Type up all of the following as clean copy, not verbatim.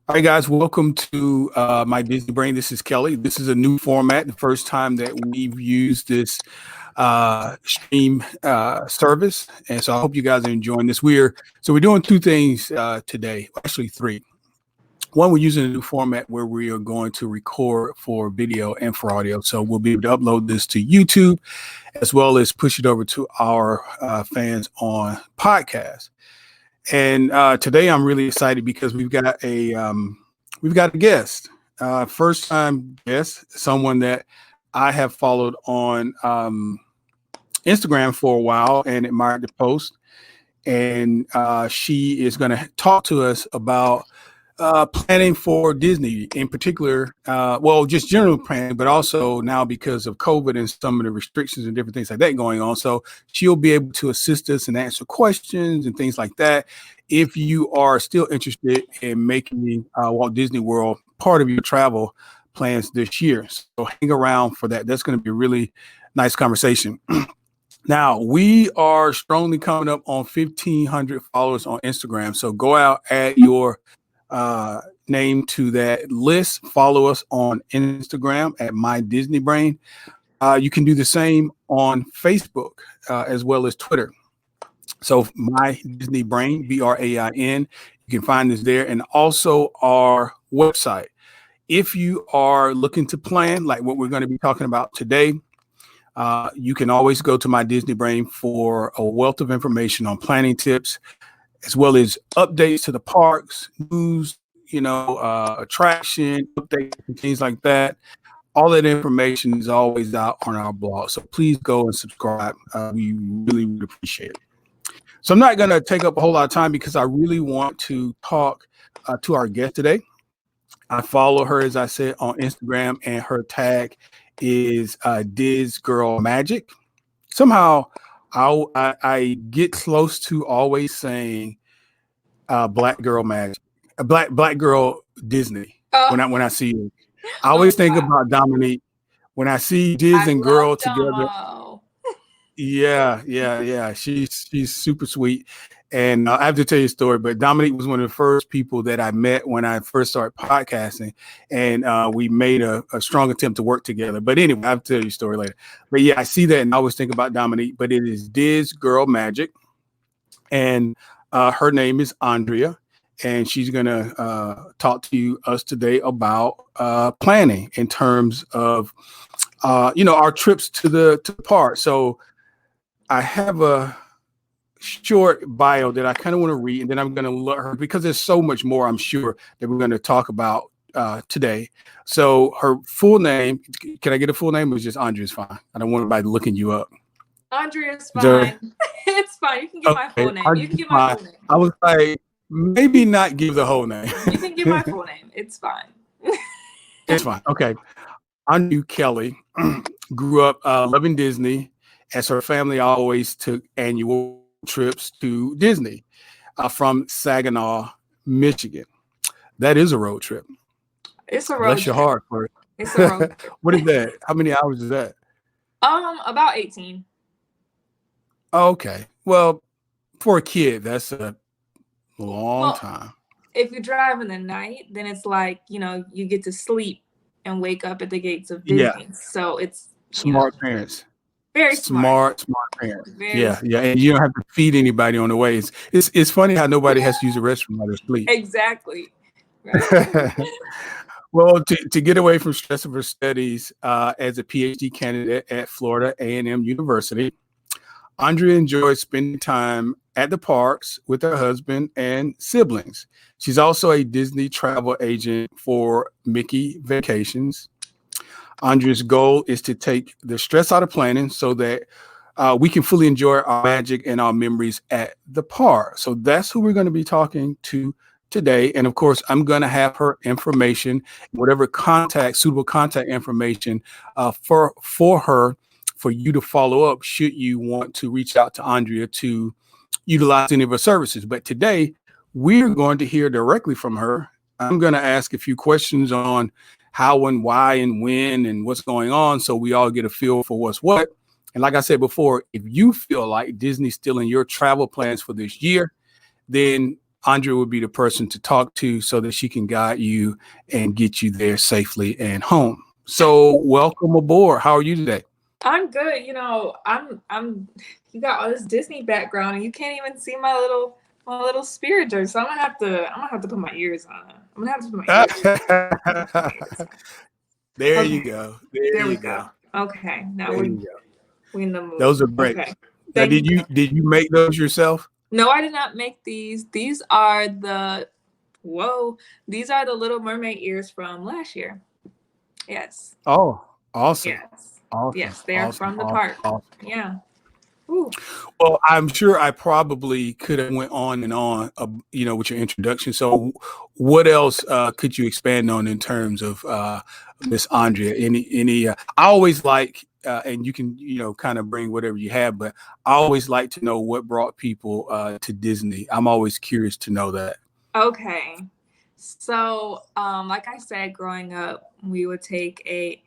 All right, guys, welcome to my Disney Brain. This is Kelly. This is a new format, the first time that we've used this stream service. And so I hope you guys are enjoying this. We're doing two things today, actually three. One, we're using a new format where we are going to record for video and for audio. So we'll be able to upload this to YouTube as well as push it over to our fans on podcast. And today I'm really excited because we've got a guest, first time guest, someone that I have followed on Instagram for a while and admired the post. And she is going to talk to us about planning for Disney in particular, just general planning, but also now because of COVID and some of the restrictions and different things like that going on. So she'll be able to assist us and answer questions and things like that. If you are still interested in making Walt Disney World part of your travel plans this year, so hang around for that. That's going to be a really nice conversation. Now, we are strongly coming up on 1,500 followers on Instagram. So go out, add your name to that list. Follow us on Instagram at My Disney Brain. You can do the same on Facebook as well as Twitter. So My Disney Brain, BRAIN. You can find us there, and also our website. If you are looking to plan like what we're going to be talking about today, you can always go to My Disney Brain for a wealth of information on planning tips, as well as updates to the parks, news, attraction, updates, and things like that. All that information is always out on our blog. So please go and subscribe. We really would appreciate it. So I'm not going to take up a whole lot of time because I really want to talk to our guest today. I follow her, as I said, on Instagram, and her tag is Diz Girl Magic. Somehow I get close to always saying Black Girl Magic, Black Girl Disney. When I see you, I always think about Dominique. When I see Diz and Girl together, yeah, she's super sweet. And I have to tell you a story, but Dominique was one of the first people that I met when I first started podcasting, and we made a strong attempt to work together. But anyway, I'll tell you a story later. But yeah, I see that and I always think about Dominique, but it is Diz Girl Magic. And her name is Andrea, and she's going to talk to us today about planning in terms of, our trips to the park. So I have a short bio that I kind of want to read, and then I'm going to let her, because there's so much more I'm sure that we're going to talk about today. So her full name, can I get a full name, or is just Andrea's fine? I don't want anybody looking you up. Andrea's fine. It's fine. You can give my full name. You can give my full name. I was like, maybe not give the whole name. You can give my full name. It's fine. It's fine. Okay. Andrea Kelly grew up loving Disney, as her family always took annual trips to Disney from Saginaw, Michigan. That is a road trip. It's a road Bless trip. your heart for it. It's a road trip. What is that? How many hours is that? About 18. Okay. Well, for a kid, that's a long time. If you drive in the night, then it's like, you get to sleep and wake up at the gates of Disney. Yeah. So it's smart parents. Very smart parents. Yeah. And you don't have to feed anybody on the way. It's funny how nobody has to use the restroom while they're asleep. Exactly. Right. Well, to get away from stress of her studies as a PhD candidate at Florida A&M University, Andrea enjoys spending time at the parks with her husband and siblings. She's also a Disney travel agent for Mickey Vacations. Andrea's goal is to take the stress out of planning so that we can fully enjoy our magic and our memories at the park. So that's who we're going to be talking to today. And of course, I'm going to have her information, whatever suitable contact information for her, for you to follow up should you want to reach out to Andrea to utilize any of her services. But today, we're going to hear directly from her. I'm going to ask a few questions on how and why and when and what's going on, so we all get a feel for what's what. And like I said before, if you feel like Disney's still in your travel plans for this year, then Andrea would be the person to talk to so that she can guide you and get you there safely and home. So welcome aboard. How are you today? I'm good. I'm you got all this Disney background and you can't even see my little spirit jerk. So I'm gonna have to put my ears on. I'm gonna have to put my ears on. There Okay, you go. There there we you go. go. Okay, now There we're you go. we in the mood. Those are great. Okay. Now, Thank you. did you make those yourself? No, I did not make these. These are the Little Mermaid ears from last year. Yes. Oh, awesome. Yes. Awesome. Yes, they are Awesome. from the Awesome. park. Awesome. Yeah. Ooh. Well, I'm sure I probably could have went on and on, with your introduction. So, what else could you expand on in terms of Miss Andrea? Any? I always like, and you can, kind of bring whatever you have, but I always like to know what brought people to Disney. I'm always curious to know that. Okay. So, like I said, growing up, we would take at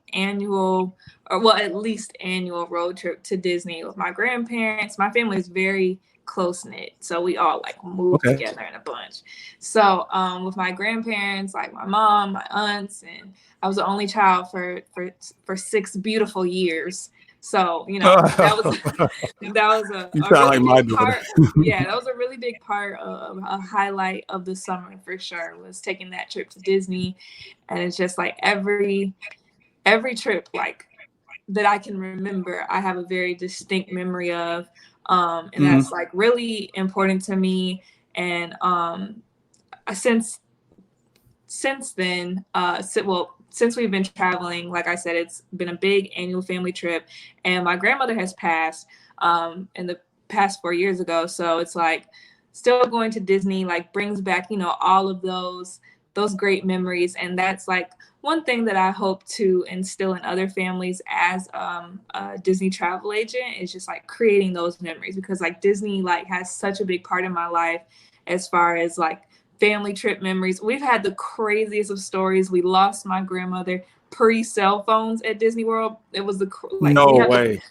least annual road trip to Disney with my grandparents. My family is very close knit, so we all like move Okay. together in a bunch. So, with my grandparents, like my mom, my aunts, and I was the only child for 6 beautiful years. So, that was a You sound really like my big daughter. part. Yeah, that was a really big part of a highlight of the summer for sure, was taking that trip to Disney. And it's just like every trip like that I can remember, I have a very distinct memory of. And that's like really important to me. And since then, since we've been traveling, like I said, it's been a big annual family trip, and my grandmother has passed in the past 4 years ago. So it's like still going to Disney like brings back, all of those great memories. And that's like one thing that I hope to instill in other families as a Disney travel agent, is just like creating those memories, because like Disney like has such a big part in my life as far as like family trip memories. We've had the craziest of stories. We lost my grandmother pre-cell phones at Disney World. It was No way.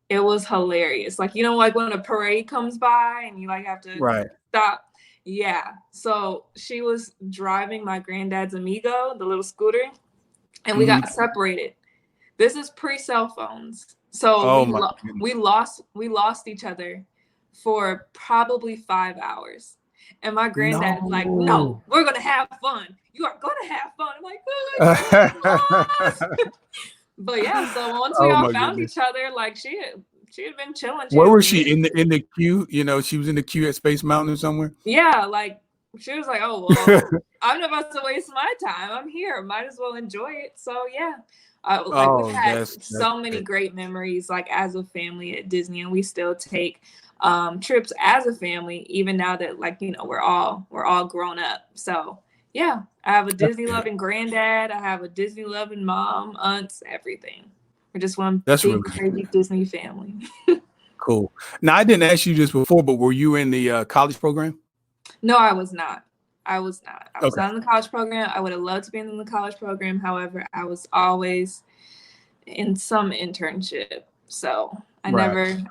It was hilarious. Like, like when a parade comes by and you like have to stop. Yeah. So she was driving my granddad's Amigo, the little scooter, and we got separated. This is pre-cell phones. So we lost each other for probably 5 hours. And my granddad was like, no, we're going to have fun. You are going to have fun. I'm like, oh, but yeah, so once we all found each other, like she had been chilling. Where was she? In the queue? She was in the queue at Space Mountain or somewhere? Yeah, like she was like, oh, well, I'm not about to waste my time. I'm here. Might as well enjoy it. So yeah. We've had so many great memories like as a family at Disney, and we still take trips as a family even now that like we're all grown up. So yeah, I have a Disney loving granddad, I have a Disney loving mom, aunts, everything. We're just one big crazy Disney family. Cool. Now, I didn't ask you this before, but were you in the college program? No, I was not. I was not in the college program. I would have loved to be in the college program. However, I was always in some internship. So I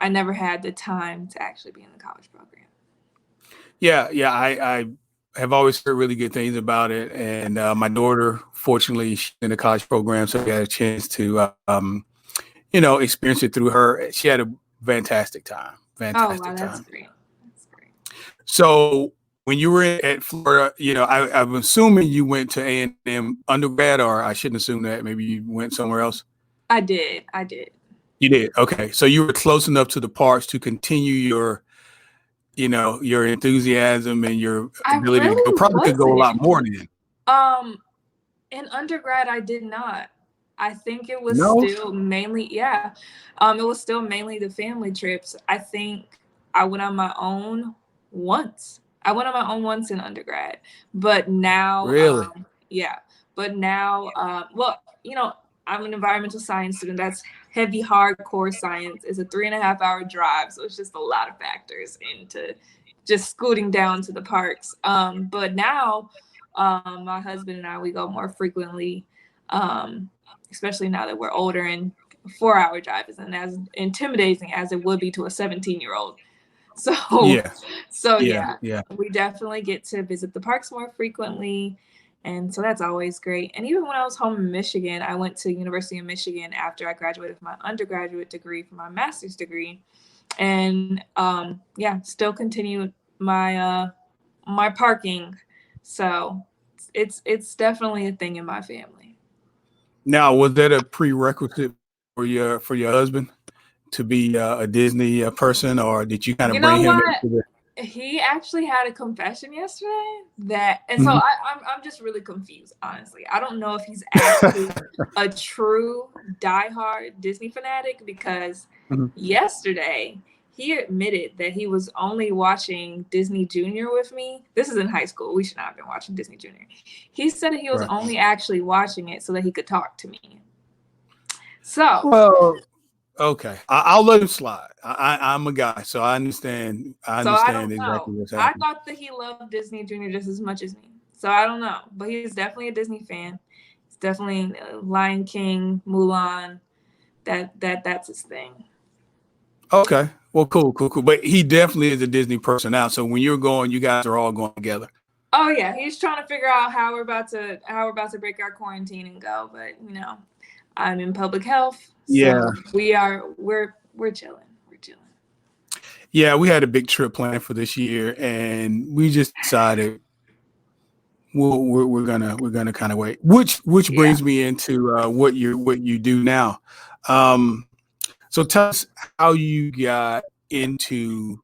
never had the time to actually be in the college program. Yeah. I have always heard really good things about it. And my daughter, fortunately, she's in the college program, so I got a chance to, experience it through her. She had a fantastic time. That's great. That's great. So when you were at Florida, I'm assuming you went to A&M undergrad, or I shouldn't assume that. Maybe you went somewhere else. I did. You did. Okay. So you were close enough to the parks to continue your enthusiasm and your ability to go. Probably could go a lot more than. In undergrad, I did not. I think it was still mainly, it was still mainly the family trips. I think I went on my own once. In undergrad, but now, really, but now, I'm an environmental science student. That's heavy, hardcore science. It's a 3.5-hour drive, so it's just a lot of factors into just scooting down to the parks. But now, my husband and I, we go more frequently, especially now that we're older, and 4-hour drive isn't as intimidating as it would be to a 17-year-old. So, Yeah. so Yeah. yeah, Yeah. we definitely get to visit the parks more frequently. And so that's always great. And even when I was home in Michigan, I went to University of Michigan after I graduated from my undergraduate degree for my master's degree. And yeah, still continued my my parking. So it's definitely a thing in my family. Now, was that a prerequisite for your husband to be a Disney person, or did you kind You of know bring him what? into the? He actually had a confession yesterday that, and so Mhm. I'm just really confused, honestly. I don't know if he's actually a true diehard Disney fanatic because Mhm. yesterday he admitted that he was only watching Disney Junior with me. This is in high school. We should not have been watching Disney Junior. He said that he was Right. only actually watching it so that he could talk to me. So Well, okay, I'll let him slide. I'm a guy, so I understand. I So I understand don't know. exactly what's I happening. thought that he loved Disney Junior just as much as me. So I don't know, but he's definitely a Disney fan. He's definitely Lion King, Mulan. That's his thing. Okay, well, cool. But he definitely is a Disney person now. So when you're going, you guys are all going together. Oh yeah, he's trying to figure out how we're about to break our quarantine and go. But you know, I'm in public health, Yeah, so we're chilling. We're chilling. yeah. We had a big trip planned for this year, and we just decided we're gonna kind of wait. Which Yeah. brings me into what you do now. Um, so tell us how you got into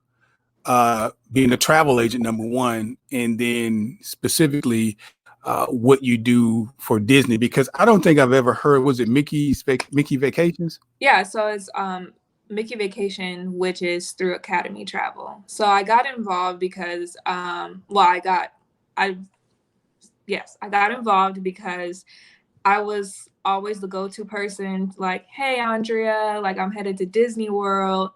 being a travel agent, number one, and then specifically what you do for Disney, because I don't think I've ever heard. Was it Mickey Vacations? Yeah, so it's Mickey Vacation, which is through Academy Travel. So I got involved because I I got involved because I was always the go-to person, like, hey Andrea, like I'm headed to Disney World.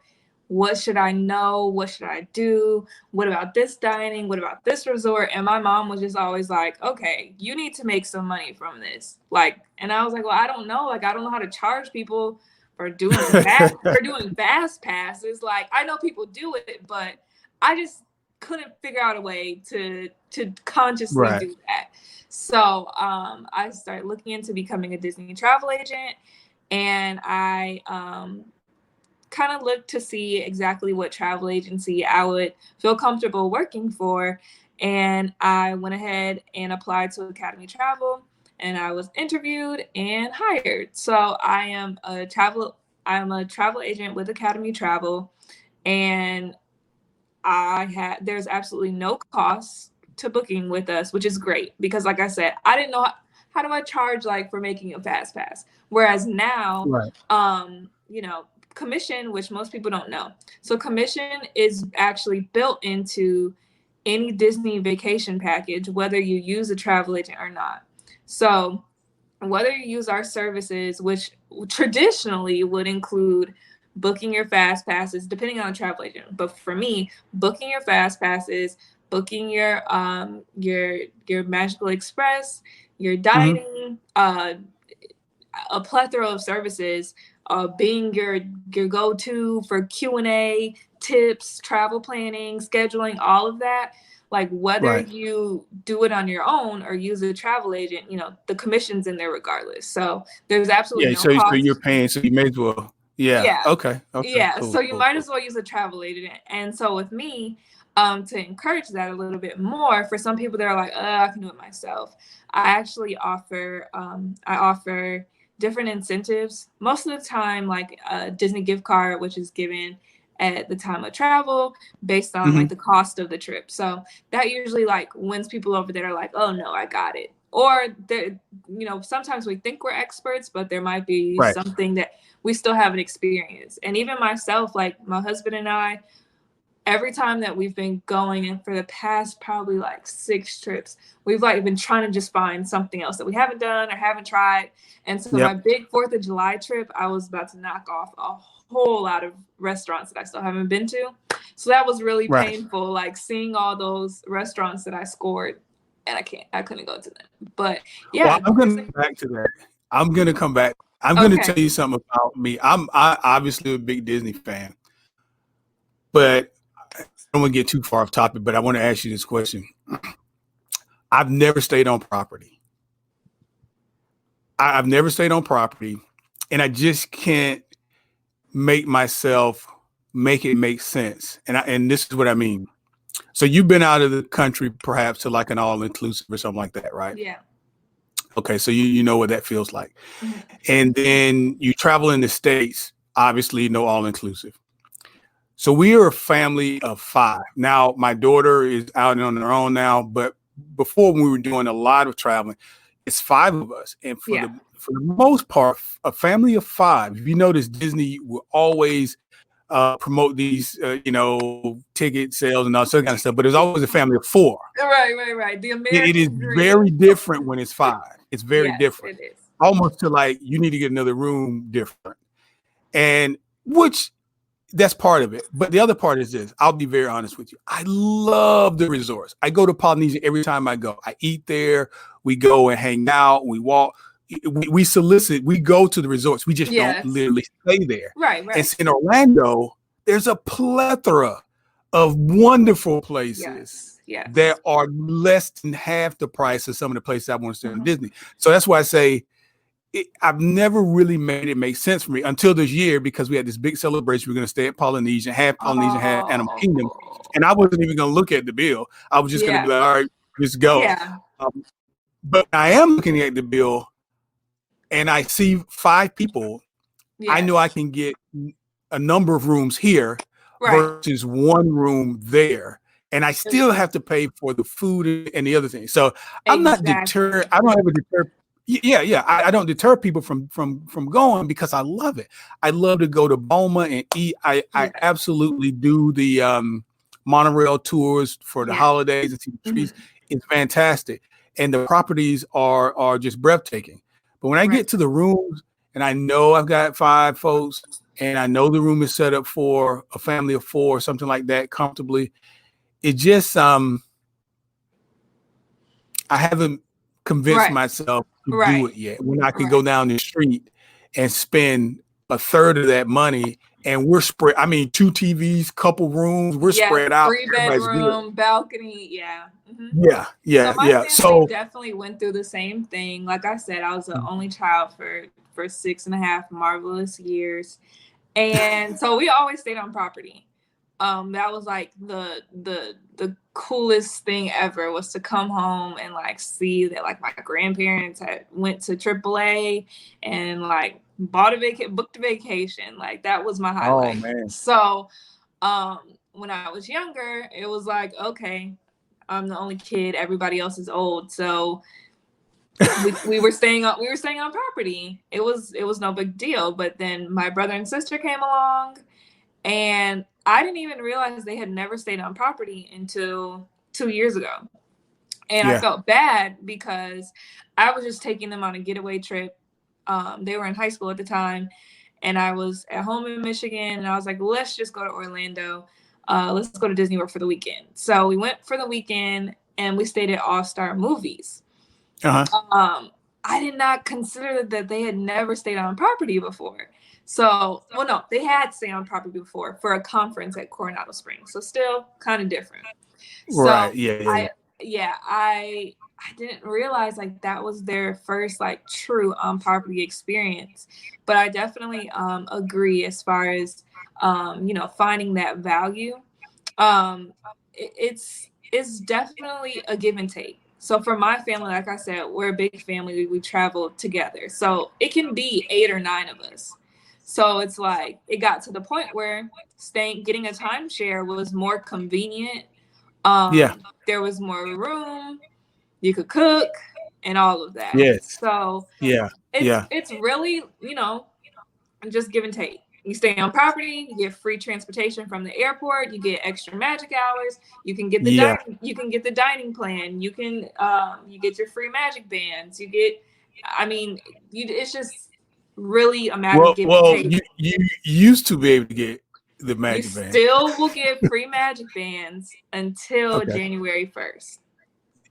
What should I know? What should I do? What about this dining? What about this resort? And my mom was just always like, okay, you need to make some money from this. Like, and I was like, well, I don't know. Like, I don't know how to charge people for doing fast passes. Like, I know people do it, but I just couldn't figure out a way to consciously Right. do that. So I started looking into becoming a Disney travel agent, and I kind of looked to see exactly what travel agency I would feel comfortable working for. And I went ahead and applied to Academy Travel, and I was interviewed and hired. So I am a travel agent with Academy Travel, and there's absolutely no cost to booking with us, which is great because like I said, I didn't know how do I charge like for making a fast pass. Whereas now, Right. you know, commission, which most people don't know. So commission is actually built into any Disney vacation package, whether you use a travel agent or not. So whether you use our services, which traditionally would include booking your fast passes, depending on the travel agent. But for me, booking your fast passes, booking your Magical Express, your Mhm. dining, a plethora of services, being your go-to for Q&A, tips, travel planning, scheduling, all of that. Like whether Right. you do it on your own or use a travel agent, you know, the commission's in there regardless. So there's absolutely Yeah. no So you're cost. paying, so you may as well. Yeah. Yeah. Okay. Yeah. So you Cool. might as well use a travel agent. And so with me, to encourage that a little bit more, for some people that are like, I can do it myself. I offer different incentives. Most of the time, like a Disney gift card, which is given at the time of travel based on Hmm. like the cost of the trip. So that usually like wins people over that are like, oh no, I got it. Or there, you know, sometimes we think we're experts, but there might be Right. something that we still haven't experienced. And even myself, like my husband and I, every time that we've been going, and for the past probably like 6 trips, we've like been trying to just find something else that we haven't done or haven't tried. And so my Yep. big 4th of July trip, I was about to knock off a whole lot of restaurants that I still haven't been to. So that was really Right. painful, like seeing all those restaurants that I scored and I couldn't go to them. But Well, yeah, I'm going to come back to that. I'm going to come back. I'm going to okay. tell you something about me. I obviously a big Disney fan, but don't want to get too far off topic, but I want to ask you this question. I've never stayed on property. I've never stayed on property, and I just can't make myself make it make sense. And this is what I mean. So you've been out of the country, perhaps to like an all-inclusive or something like that, right? Yeah. Okay, so you know what that feels like. Mm-hmm. And then you travel in the States, obviously no all-inclusive. So we are a family of 5. Now, my daughter is out on her own now, but before when we were doing a lot of traveling, it's 5 of us. And for the most part, a family of 5, if you notice, Disney will always promote these, ticket sales and all that kind of stuff, but there's always a family of 4. Right. The American It is dream. very different when it's 5. It's very different. It is. Almost to like, you need to get another room different. And which that's part of it. But the other part is this. I'll be very honest with you. I love the resorts. I go to Polynesia every time I go. I eat there. We go and hang out. We walk. We solicit. We go to the resorts. We just don't literally stay there. Right. And in Orlando, there's a plethora of wonderful places that are less than half the price of some of the places I want to stay in Disney. So that's why I say I've never really made it make sense for me until this year, because we had this big celebration. We're going to stay at Polynesian, half Polynesian, half Animal Kingdom. And I wasn't even going to look at the bill. I was just going to be like, all right, let's go. Yeah. But I am looking at the bill and I see 5 people. I know I can get a number of rooms here versus 1 room there. And I still have to pay for the food and the other things. So I'm not deterred. I don't ever deter. I don't deter people from going because I love it. I love to go to Boma and eat. I absolutely do the monorail tours for the holidays and see the trees. It's fantastic. And the properties are just breathtaking. But when I get to the rooms and I know I've got 5 folks and I know the room is set up for a family of 4 or something like that comfortably, it just I haven't convinced myself to do it yet. When I can go down the street and spend a third of that money, and we're spread. I mean, 2 TVs, couple rooms, we're spread out. 3-bedroom, balcony, So we definitely went through the same thing. Like I said, I was the only child for 6.5 marvelous years, and so we always stayed on property. That was like the coolest thing ever, was to come home and like see that like my grandparents had went to AAA and like booked a vacation. Like that was my highlight. Oh, man. So when I was younger, it was like, okay, I'm the only kid, everybody else is old. So we were staying on property. It was no big deal. But then my brother and sister came along, and I didn't even realize they had never stayed on property until 2 years ago. And I felt bad because I was just taking them on a getaway trip. They were in high school at the time, and I was at home in Michigan, and I was like, let's just go to Orlando. Let's go to Disney World for the weekend. So we went for the weekend, and we stayed at All Star Movies. I did not consider that they had never stayed on property before. So, well, no, they had stayed on property before for a conference at Coronado Springs. So still kind of different. Right. So I didn't realize like that was their first like true on-property experience. But I definitely agree as far as, finding that value. It's definitely a give and take. So for my family, like I said, we're a big family. We travel together. So it can be 8 or 9 of us. So it's like it got to the point where getting a timeshare was more convenient. There was more room. You could cook and all of that. Yes. So it's really, just give and take. You stay on property, you get free transportation from the airport, you get extra magic hours, you can get the dining plan, you can you get your free magic bands, it's just really a matter of giving and take. You used to be able to get the magic band. Still will get free magic bands until January 1st.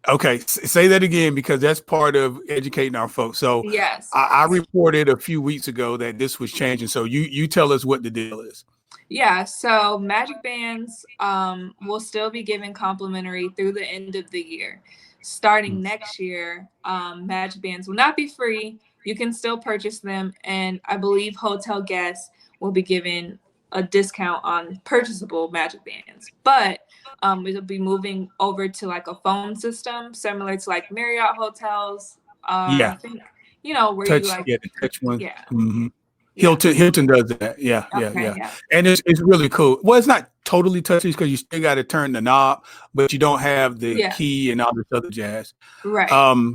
Okay, say that again, because that's part of educating our folks. So yes, I reported a few weeks ago that this was changing. So you tell us what the deal is. Yeah, so Magic Bands will still be given complimentary through the end of the year. Starting next year, Magic Bands will not be free. You can still purchase them, and I believe hotel guests will be given a discount on purchasable Magic Bands. But it'll be moving over to like a phone system, similar to like Marriott hotels. I Yeah, think where you like, the touch one. yeah, Hmm. yeah, Hilton does that. Yeah, yeah, okay, yeah. yeah, And it's really cool. Well, it's not totally touchy because you still got to turn the knob, but you don't have the yeah, key and all this other jazz. right. Um,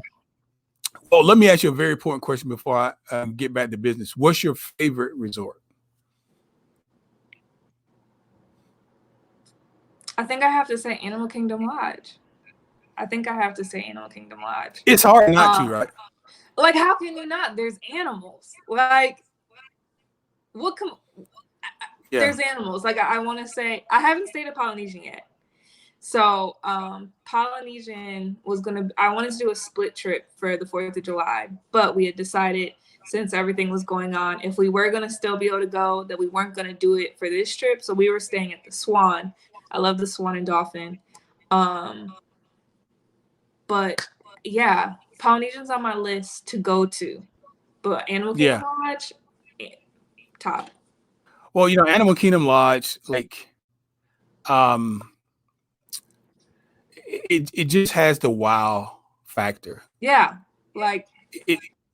well, let me ask you a very important question before I get back to business. What's your favorite resort? I think I have to say Animal Kingdom Lodge. I think I have to say Animal Kingdom Lodge. It's hard not to, right? Like, how can you not? There's animals. Like, what can? Yeah. There's animals. Like, I want to say I haven't stayed at Polynesian yet. So Polynesian I wanted to do a split trip for the 4th of July, but we had decided, since everything was going on, if we were going to still be able to go, that we weren't going to do it for this trip. So we were staying at the Swan. I love the Swan and Dolphin. But yeah, Polynesian's on my list to go to. But Animal Kingdom Lodge, top. Well, Animal Kingdom Lodge, like, it just has the wow factor. Yeah, like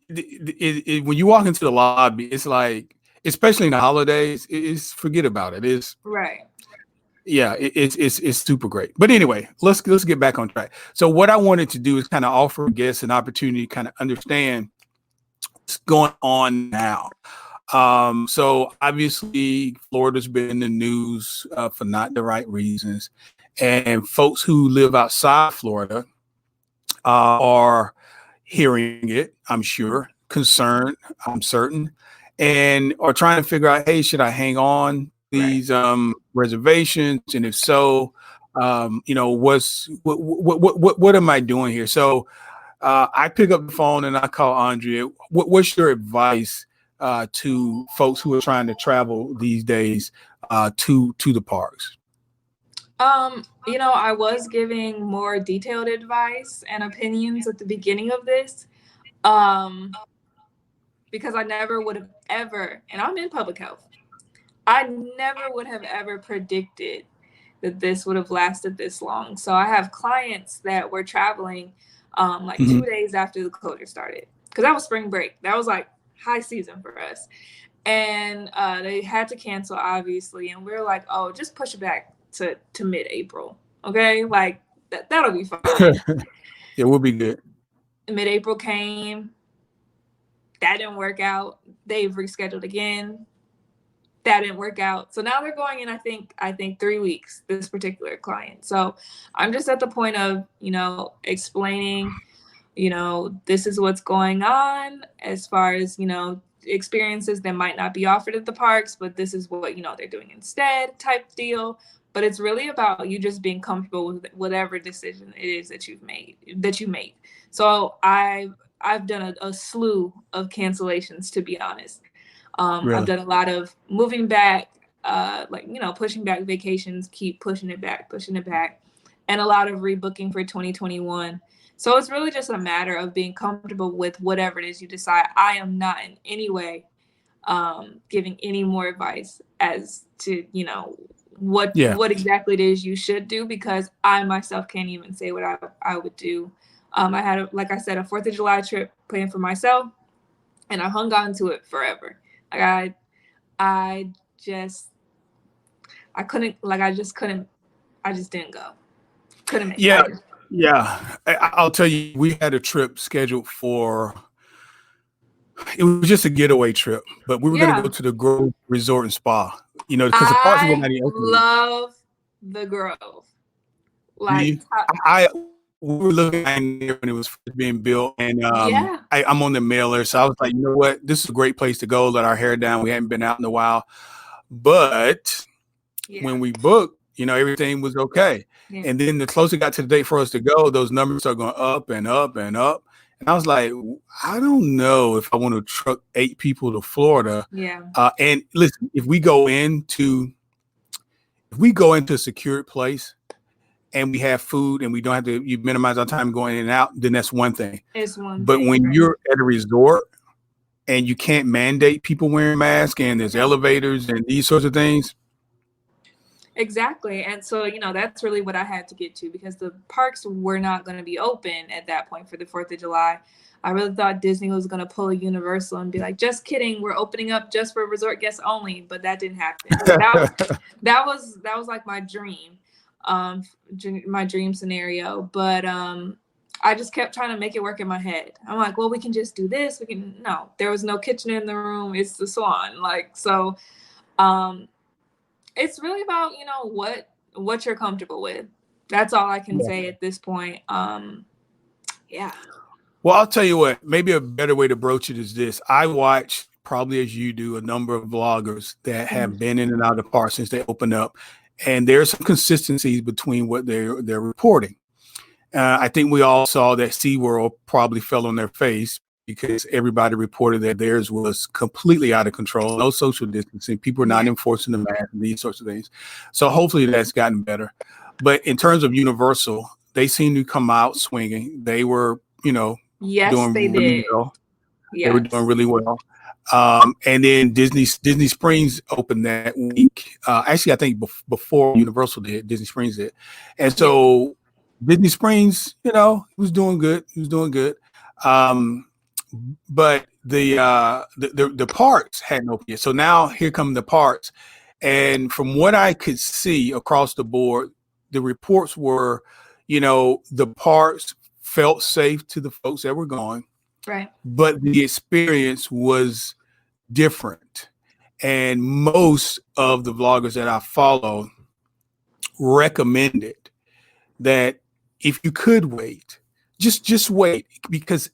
when you walk into the lobby, it's like, especially in the holidays, it's forget about it. It's right. Yeah, it's super great. But anyway, let's get back on track. So what I wanted to do is kind of offer guests an opportunity to kind of understand what's going on now. So obviously, Florida's been in the news for not the right reasons, and folks who live outside Florida are hearing it, I'm sure, concerned, I'm certain, and are trying to figure out, hey, should I hang on these reservations? And if so, what am I doing here? So I pick up the phone and I call Andrea. What's your advice to folks who are trying to travel these days to the parks? I was giving more detailed advice and opinions at the beginning of this, because I never would have ever, and I'm in public health, I never would have ever predicted that this would have lasted this long. So I have clients that were traveling like 2 days after the closure started, because that was spring break. That was like high season for us. And they had to cancel, obviously. And we were like, oh, just push it back to mid-April. Okay, like that'll be fine. It will be good. Mid-April came. That didn't work out. They've rescheduled again. That didn't work out. So now they're going in, I think 3 weeks, this particular client. So I'm just at the point of, explaining, this is what's going on as far as, experiences that might not be offered at the parks, but this is what, they're doing instead type deal. But it's really about you just being comfortable with whatever decision it is that you make. So I've done a slew of cancellations, to be honest. Really? I've done a lot of moving back, pushing back vacations, keep pushing it back, and a lot of rebooking for 2021. So it's really just a matter of being comfortable with whatever it is you decide. I am not in any way giving any more advice as to, what exactly it is you should do, because I myself can't even say what I would do. I had, like I said, a 4th of July trip planned for myself, and I hung on to it forever. Like I just didn't go. Couldn't make it. Yeah. I'll tell you, we had a trip scheduled it was just a getaway trip, but we were going to go to the Grove Resort and Spa, because the parks were not open. I love the Grove. Like, we were looking at it when it was being built, and I'm on the mailer, so I was like, you know what, this is a great place to go. Let our hair down. We hadn't been out in a while, but when we booked, everything was okay. Yeah. And then the closer it got to the date for us to go, those numbers are going up and up and up. And I was like, I don't know if I want to truck 8 people to Florida. Yeah. And listen, if we go into If we go into a secured place and we have food and we don't have to you minimize our time going in and out, then that's one thing. It's one But thing, when right? you're at a resort and you can't mandate people wearing masks and there's elevators and these sorts of things. Exactly. And so, that's really what I had to get to, because the parks were not going to be open at that point for the 4th of July. I really thought Disney was going to pull a Universal and be like, just kidding, we're opening up just for resort guests only, but that didn't happen. So that was like my dream scenario. But I just kept trying to make it work in my head. I'm like, well, we can just do this. No, there was no kitchen in the room. It's the Swan. It's really about, what you're comfortable with. That's all I can say at this point. Yeah. Well, I'll tell you what, maybe a better way to broach it is this. I watch, probably as you do, a number of vloggers that have been in and out of the park since they opened up. And there's some consistencies between what they're reporting. I think we all saw that SeaWorld probably fell on their face because everybody reported that theirs was completely out of control. No social distancing. People are not enforcing the mask and these sorts of things. So hopefully that's gotten better. But in terms of Universal, they seem to come out swinging. They were, yes, doing they really did. well. Yes. They were doing really well. And then Disney Springs opened that week. Actually, I think before Universal did, Disney Springs did. And so Disney Springs, it was doing good. It was doing good. But the parks hadn't opened yet. So now here come the parks. And from what I could see across the board, the reports were, the parks felt safe to the folks that were going. Right. But the experience was different. And most of the vloggers that I follow recommended that if you could wait, just wait, because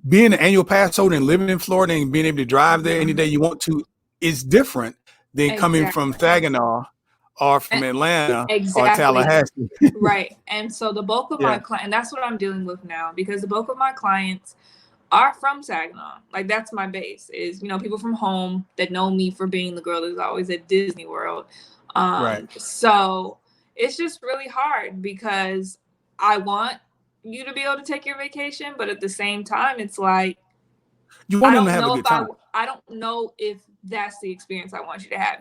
being an annual pass holder and living in Florida and being able to drive there any day you want to is different than coming from Saginaw or from Atlanta or Tallahassee. Right. And so the bulk of my clients, and that's what I'm dealing with now, because the bulk of my clients are from Saginaw. Like, that's my base, is, people from home that know me for being the girl that's always at Disney World. Right. So it's just really hard because I want you to be able to take your vacation, but at the same time, it's like, you want them to have a good time. I don't know if that's the experience I want you to have,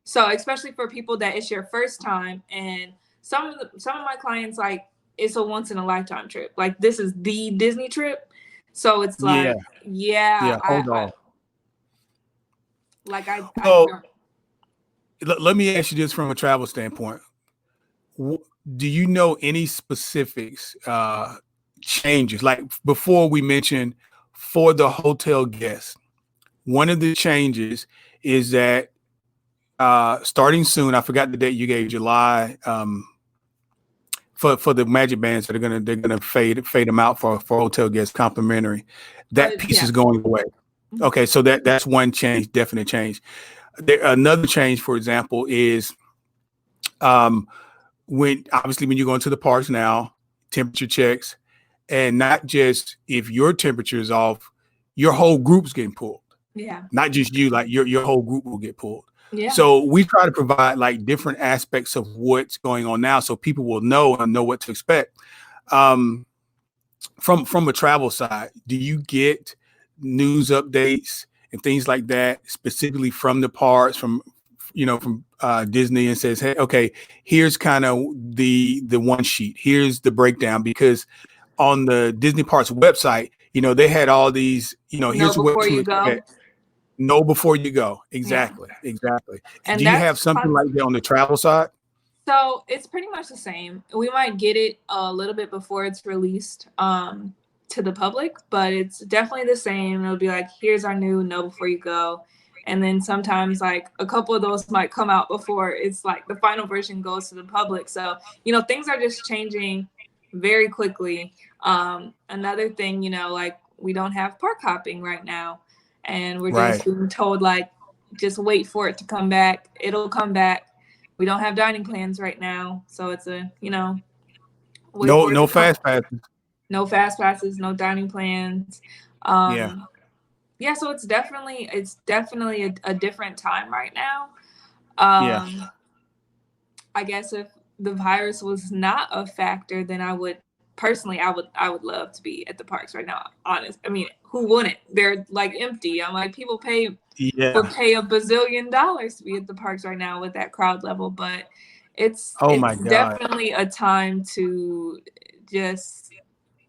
So especially for people that it's your first time, and some of my clients, like, it's a once in a lifetime trip. Like, this is the Disney trip. So it's like, hold on. Let me ask you this from a travel standpoint. Do you know any specifics, changes? Like, before we mentioned for the hotel guests, one of the changes is that starting soon, I forgot the date you gave, July, for the Magic Bands that they're gonna fade them out for hotel guests complimentary. That piece is going away. Okay, so that's one change, definite change. Another change, for example, is when you go into the parks now, temperature checks, and not just if your temperature is off, your whole group's getting pulled. Yeah. Not just you, like your whole group will get pulled. Yeah. So we try to provide like different aspects of what's going on now, so people will know what to expect. From a travel side, do you get news updates and things like that specifically from the parks, from Disney, and says, hey, okay, here's kind of the one sheet, here's the breakdown? Because on the Disney Parks website, they had all these, here's what to expect. Know before you go. Exactly. And do you have something like that on the travel side? So it's pretty much the same. We might get it a little bit before it's released to the public, but it's definitely the same. It'll be like, here's our new know before you go. And then sometimes, like, a couple of those might come out before it's like the final version goes to the public. So, things are just changing very quickly. Another thing, like, we don't have park hopping right now. And we're just being told, like, just wait for it to come back. It'll come back. We don't have dining plans right now. So it's no fast passes. No fast passes, no dining plans. So it's definitely a different time right now. I guess if the virus was not a factor, then I would personally, I would love to be at the parks right now. Honest, I mean, who wouldn't? They're like empty. I'm like, people would pay $1 bazillion to be at the parks right now with that crowd level, but it's my God. definitely a time to just,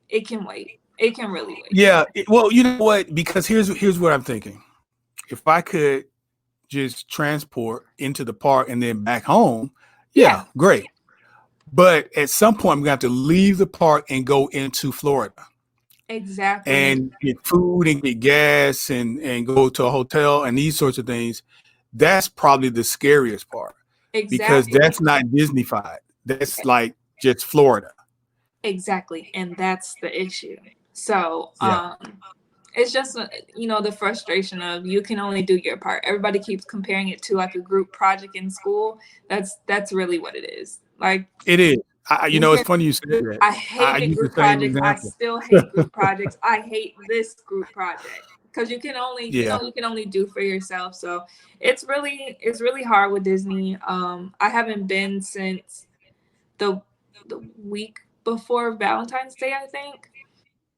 it can wait. It can really wait. Yeah. Well, you know what? Because here's what I'm thinking. If I could just transport into the park and then back home, yeah, great. But at some point, I'm going to have to leave the park and go into Florida. Exactly. And get food and get gas and go to a hotel and these sorts of things. That's probably the scariest part. Exactly. Because that's not Disneyfied. That's like just Florida. Exactly. And that's the issue. So it's just, the frustration of you can only do your part. Everybody keeps comparing it to like a group project in school. That's really what it is. Like it is. It's funny you say that. I hate group projects. I still hate group projects. I hate this group project because you can only you can only do for yourself. So it's really hard with Disney. I haven't been since the week before Valentine's Day, I think,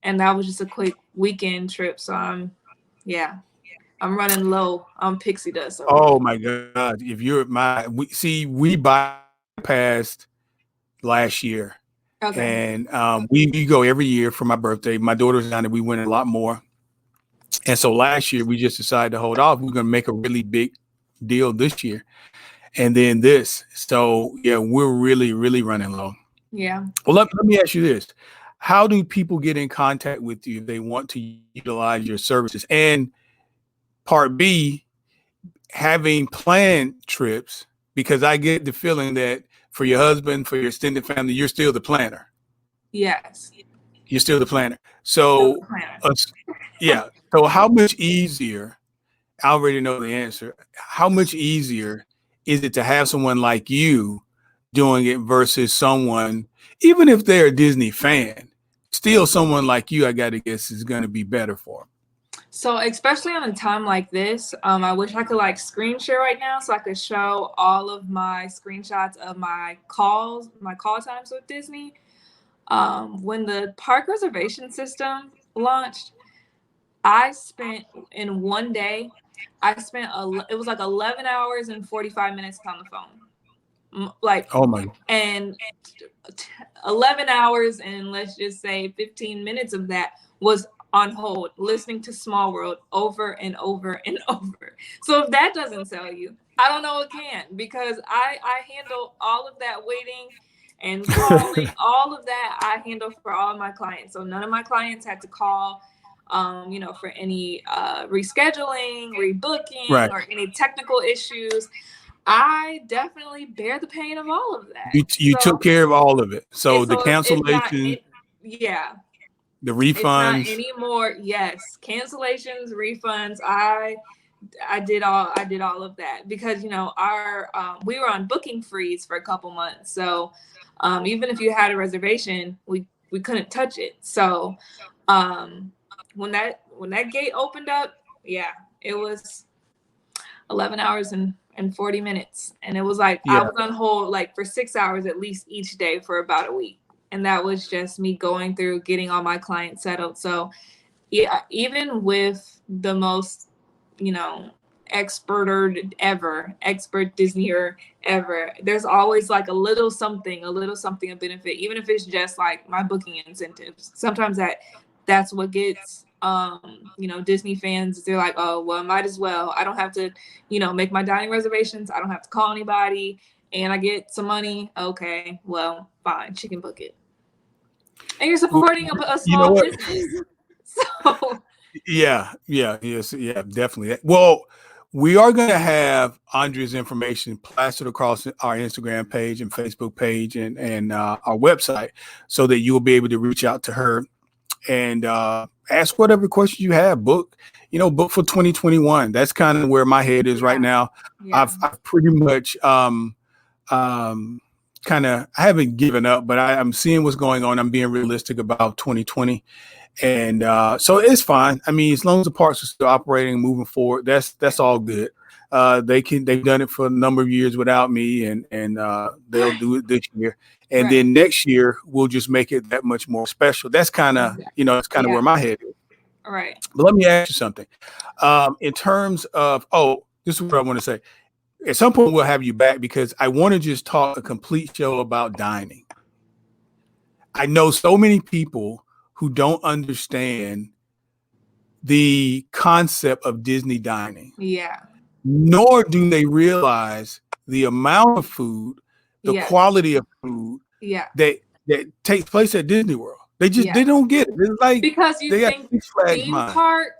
and that was just a quick weekend trip. So I'm running low on pixie dust. Oh my God! If you're we bypassed last year. Okay. And we go every year for my birthday. My daughter's down there. We win a lot more. And so last year we just decided to hold off. We're going to make a really big deal this year. And then this. So yeah, we're really, really running low. Yeah. Well, let me ask you this. How do people get in contact with you if they want to utilize your services? And part B, having planned trips, because I get the feeling that for your husband, for your extended family, you're still the planner. Yes. You're still the planner. So, so how much easier, I already know the answer, how much easier is it to have someone like you doing it versus someone, even if they're a Disney fan, still someone like you, I got to guess, is going to be better for them? So especially on a time like this, I wish I could like screen share right now so I could show all of my screenshots of my call times with Disney. When the park reservation system launched, I spent in one day, it was like 11 hours and 45 minutes on the phone. Like, oh my, and 11 hours and let's just say 15 minutes of that was on hold, listening to Small World over and over and over. So if that doesn't tell you, I don't know what can, because I handle all of that waiting and calling, all of that I handle for all of my clients. So none of my clients had to call, for any rescheduling, rebooking, or any technical issues. I definitely bear the pain of all of that. You took care of all of it. So the cancellation, the refunds. It's not anymore. Yes, cancellations, refunds. I did all of that because our we were on booking freeze for a couple months. So even if you had a reservation, we couldn't touch it. So when that gate opened up, it was 11 hours and 40 minutes, and it was like I was on hold like for 6 hours at least each day for about a week. And that was just me going through getting all my clients settled. So yeah, even with the most, expert Disneyer ever, there's always like a little something of benefit, even if it's just like my booking incentives. Sometimes that's what gets, Disney fans. They're like, oh, well, might as well. I don't have to, make my dining reservations. I don't have to call anybody and I get some money. Okay, well, fine. She can book it. And you're supporting a small business. So yes, definitely. Well, we are going to have Andrea's information plastered across our Instagram page and Facebook page and our website so that you'll be able to reach out to her and ask whatever questions you have. Book for 2021. That's kind of where my head is right now. Yeah. I've pretty much I haven't given up, but I'm seeing what's going on. I'm being realistic about 2020. And so it's fine. I mean, as long as the parks are still operating and moving forward, that's all good. they've done it for a number of years without me, and they'll do it this year. And Right. then next year we'll just make it that much more special. That's kind of, it's kind of Yeah. where my head is. Right. But let me ask you something. In terms of, this is what I want to say. At some point we'll have you back because I want to just talk a complete show about dining. I know so many people who don't understand the concept of Disney dining. Yeah. Nor do they realize the amount of food, the quality of food that takes place at Disney World. They just they don't get it. It's like because you they think got Six Flags theme mind. park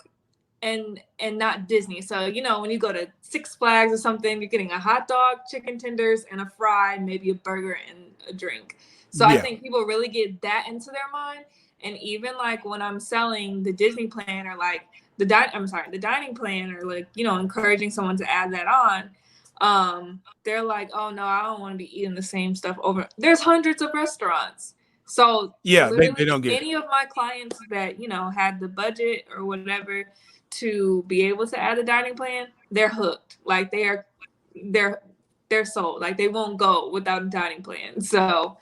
and not Disney. So when you go to Six Flags or something, you're getting a hot dog, chicken tenders, and a fry, maybe a burger and a drink. So I think people really get that into their mind. And even like when I'm selling the Disney plan or like the dining plan, or like, encouraging someone to add that on, they're like, oh no, I don't want to be eating the same stuff over. There's hundreds of restaurants. So they don't get any of my clients that, had the budget or whatever to be able to add a dining plan, they're hooked. Like they're sold. Like they won't go without a dining plan. So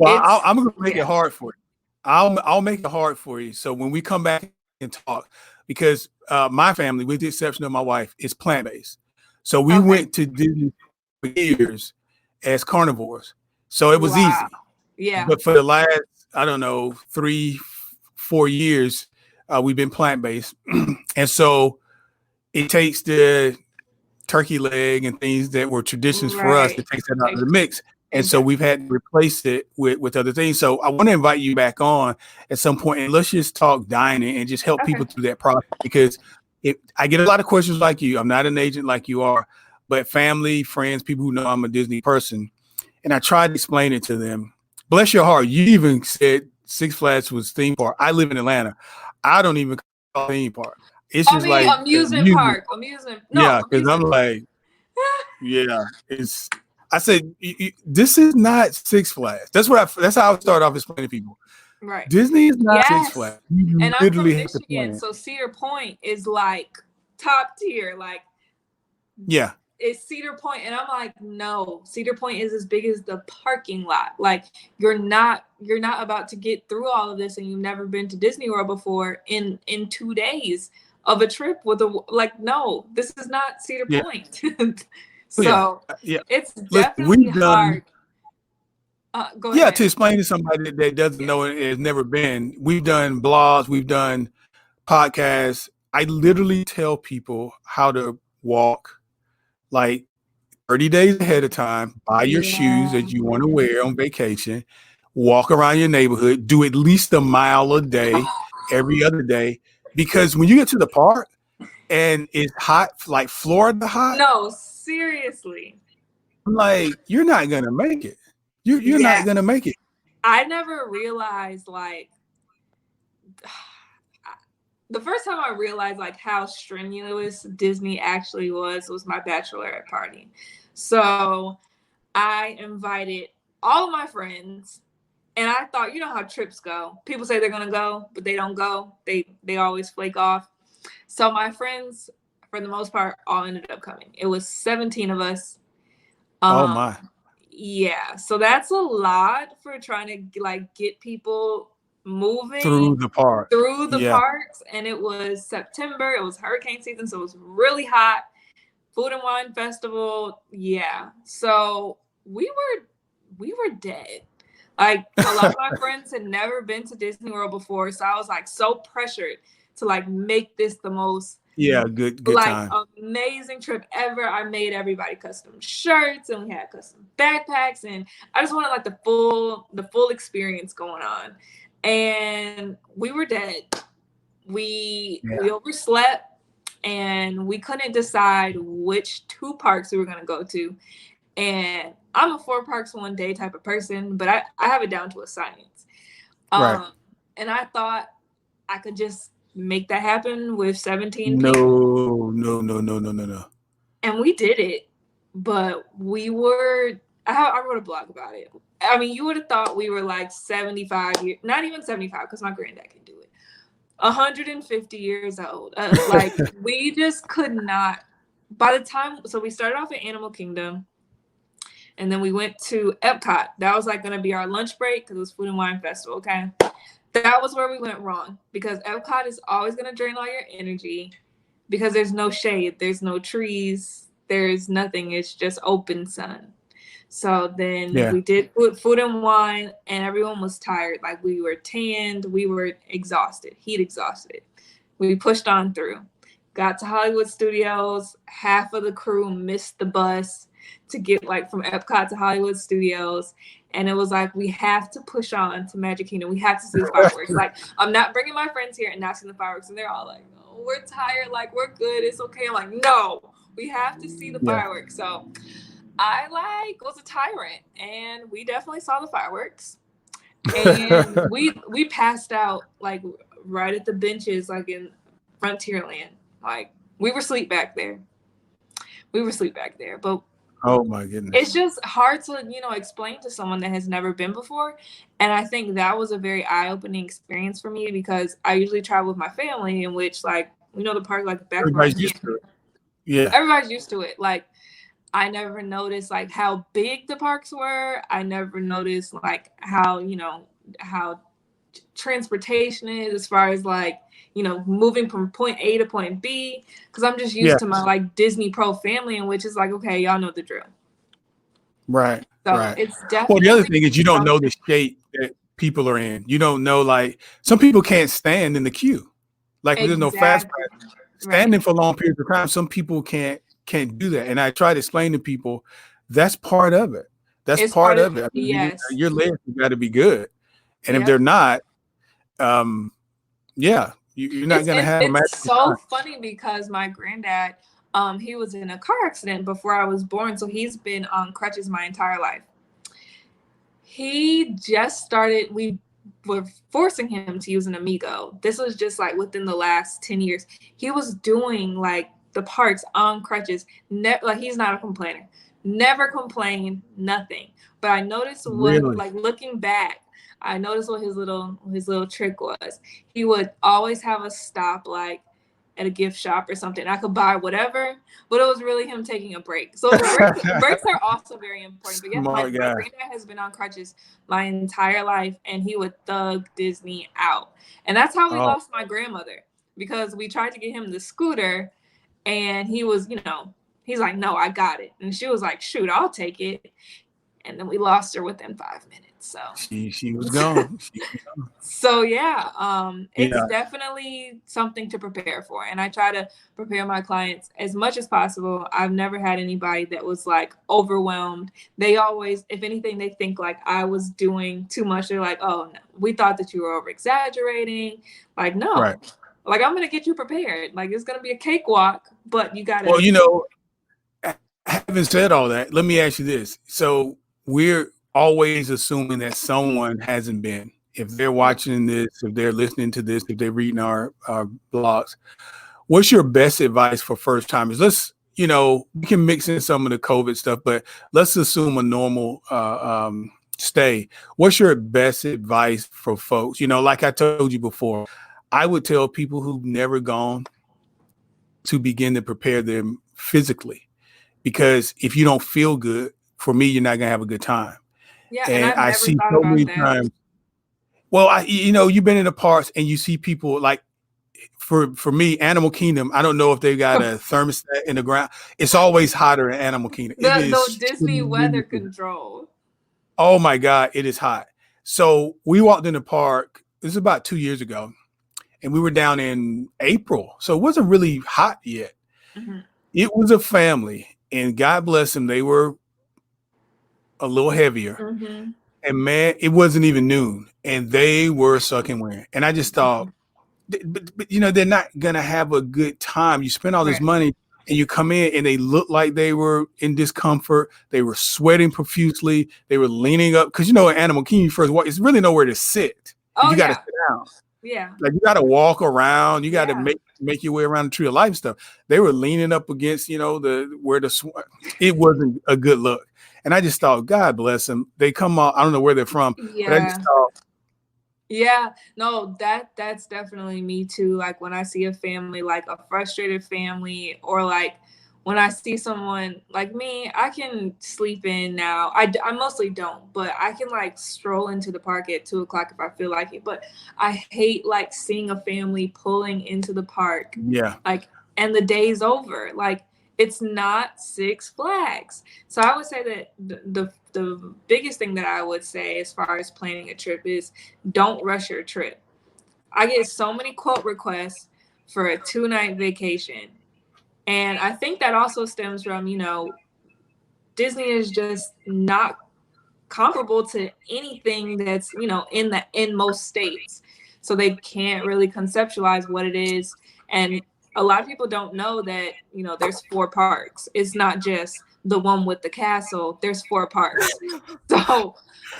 I'm going to make it hard for you. I'll make it hard for you. So when we come back and talk, because my family, with the exception of my wife, is plant-based. So we went to Disney for years as carnivores. So it was easy. Yeah. But for the last, I don't know, 3-4 years, we've been plant-based. And so it takes the turkey leg and things that were traditions for us, it takes that out of the mix. And so we've had to replace it with other things. So I want to invite you back on at some point, and let's just talk dining and just help people through that process, because I get a lot of questions like you. I'm not an agent like you are, but family, friends, people who know I'm a Disney person. And I tried to explain it to them. Bless your heart. You even said Six Flags was theme park. I live in Atlanta. I don't even call it theme park. It's just like amusement park. Amusement. No, yeah, because I'm like, I said, this is not Six Flags. That's how I start off explaining to people. Right. Disney is not Six Flags. And I'm from Michigan, so Cedar Point is like top tier. Like, it's Cedar Point, and I'm like, no, Cedar Point is as big as the parking lot. Like, you're not about to get through all of this, and you've never been to Disney World before in 2 days of a trip with no, this is not Cedar Point. So it's definitely hard. Go ahead. To explain to somebody that doesn't know and has never been, we've done blogs, we've done podcasts. I literally tell people how to walk like 30 days ahead of time, buy your shoes that you want to wear on vacation, walk around your neighborhood, do at least a mile a day, every other day. Because when you get to the park and it's hot, like Florida hot. No, seriously. Like, you're not going to make it. You're not going to make it. I never realized, like, the first time I realized, like, how strenuous Disney actually was my bachelorette party. So I invited all of my friends, and I thought, you know how trips go. People say they're going to go, but they don't go. They always flake off. So my friends, for the most part, all ended up coming. It was 17 of us. Oh my. Yeah. So that's a lot for trying to like get people moving through the parks. And it was September. It was hurricane season. So it was really hot. Food and Wine Festival. Yeah. So we were dead. Like, a lot of my friends had never been to Disney World before. So I was like so pressured to like make this the most good time. Amazing trip ever. I made everybody custom shirts, and we had custom backpacks, and I just wanted like the full experience going on. And we were dead. We overslept, and we couldn't decide which 2 parks we were going to go to. And I'm a 4 parks 1 day type of person, but I have it down to a science. And I thought I could just make that happen with 17 people. No. And we did it, but I wrote a blog about it. I mean, you would have thought we were like 75 years, not even 75, because my granddad can do it. 150 years old. Like, we just could not by the time, so we started off at Animal Kingdom, and then we went to Epcot. That was like going to be our lunch break because it was Food and Wine Festival. Okay. That was where we went wrong because Epcot is always going to drain all your energy because there's no shade, there's no trees, there's nothing. It's just open sun. So then we did food and wine, and everyone was tired. Like, we were tanned, we were exhausted, heat exhausted. We pushed on through, got to Hollywood Studios. Half of the crew missed the bus to get like from Epcot to Hollywood Studios. And it was like, we have to push on to Magic Kingdom. We have to see the fireworks. Like, I'm not bringing my friends here and not seeing the fireworks. And they're all like, no, we're tired. Like, we're good. It's okay. I'm like, no, we have to see the fireworks. So I was a tyrant, and we definitely saw the fireworks. And we passed out like right at the benches, like in Frontierland. Like, we were asleep back there. But oh my goodness, it's just hard to, explain to someone that has never been before. And I think that was a very eye-opening experience for me because I usually travel with my family, in which, like, the park, like, back everybody's used to it. Yeah, everybody's used to it. Like, I never noticed like how big the parks were. I never noticed like how transportation is as far as like, moving from point A to point B. Because I'm just used to my like Disney Pro family, in which is like, okay, y'all know the drill. Right. So right. it's definitely. Well, the other thing is you don't know the shape that people are in. You don't know, like, some people can't stand in the queue. Like, there's no fast pass. Standing for long periods of time, some people can't do that. And I try to explain to people that's part of it. That's part of it. I mean, yes. Your legs have got to be good. And if they're not, you're not going to have a magical It's so funny because my granddad, he was in a car accident before I was born. So he's been on crutches my entire life. He just started, we were forcing him to use an Amigo. This was just like within the last 10 years. He was doing like the parks on crutches. Like, he's not a complainer. Never complained, nothing. But I noticed like looking back, I noticed what his little trick was. He would always have us stop like at a gift shop or something. I could buy whatever, but it was really him taking a break. So breaks are also very important. But my granddad has been on crutches my entire life, and he would thug Disney out. And that's how we lost my grandmother, because we tried to get him the scooter, and he was, he's like, no, I got it. And she was like, shoot, I'll take it. And then we lost her within 5 minutes. So she was gone. So it's definitely something to prepare for. And I try to prepare my clients as much as possible. I've never had anybody that was like overwhelmed. They always, if anything, they think like I was doing too much. They're like, oh, no, we thought that you were over exaggerating. Like, no, like, I'm going to get you prepared. Like, it's going to be a cakewalk, but you got to. Well, having said all that, let me ask you this. So we're always assuming that someone hasn't been. If they're watching this, if they're listening to this, if they're reading our blogs, what's your best advice for first timers? Let's, we can mix in some of the COVID stuff, but let's assume a normal stay. What's your best advice for folks? Like I told you before, I would tell people who've never gone to begin to prepare them physically, because if you don't feel good, for me, you're not going to have a good time. Yeah, and I see so many times. Well, you've been in the parks and you see people like, for me, Animal Kingdom. I don't know if they've got a thermostat in the ground. It's always hotter in Animal Kingdom. No Disney weather control. Oh my God, it is hot. So we walked in the park. This is about 2 years ago, and we were down in April, so it wasn't really hot yet. Mm-hmm. It was a family, and God bless them, they were a little heavier. Mm-hmm. And man, it wasn't even noon, and they were sucking wind. And I just thought, but they're not gonna have a good time. You spend all this money, and you come in, and they look like they were in discomfort. They were sweating profusely. They were leaning up, because Animal Kingdom, you first walk, it's really nowhere to sit. You got to sit down. Yeah, like you got to walk around. You got to make your way around the Tree of Life stuff. They were leaning up against, it wasn't a good look. And I just thought, God bless them. They come out, I don't know where they're from, but I just thought. Yeah, no, that's definitely me too. Like, when I see a family, like a frustrated family, or like when I see someone like me, I can sleep in now. I mostly don't, but I can like stroll into the park at 2 o'clock if I feel like it. But I hate like seeing a family pulling into the park, Yeah. like, and the day's over. Like, it's not Six Flags. So I would say that the biggest thing that I would say as far as planning a trip is don't rush your trip. I get so many quote requests for a 2-night vacation. And I think that also stems from, Disney is just not comparable to anything that's, in most states. So they can't really conceptualize what it is. And a lot of people don't know that, there's 4 parks. It's not just the one with the castle. There's 4 parks. So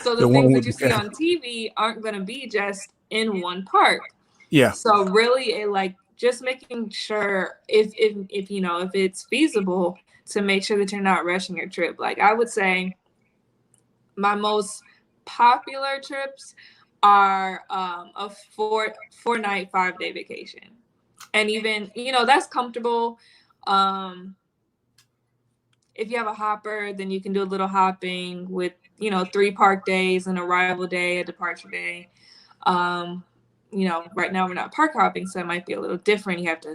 the The one things that with you the see cat. on TV aren't going to be just in one park. Yeah. So really, it like just making sure if it's feasible to make sure that you're not rushing your trip. Like I would say, my most popular trips are a 4 night 5 day vacation, and even that's comfortable. Um, if you have a hopper, then you can do a little hopping with 3 park days, an arrival day, a departure day. Um, right now we're not park hopping, so it might be a little different. You have to,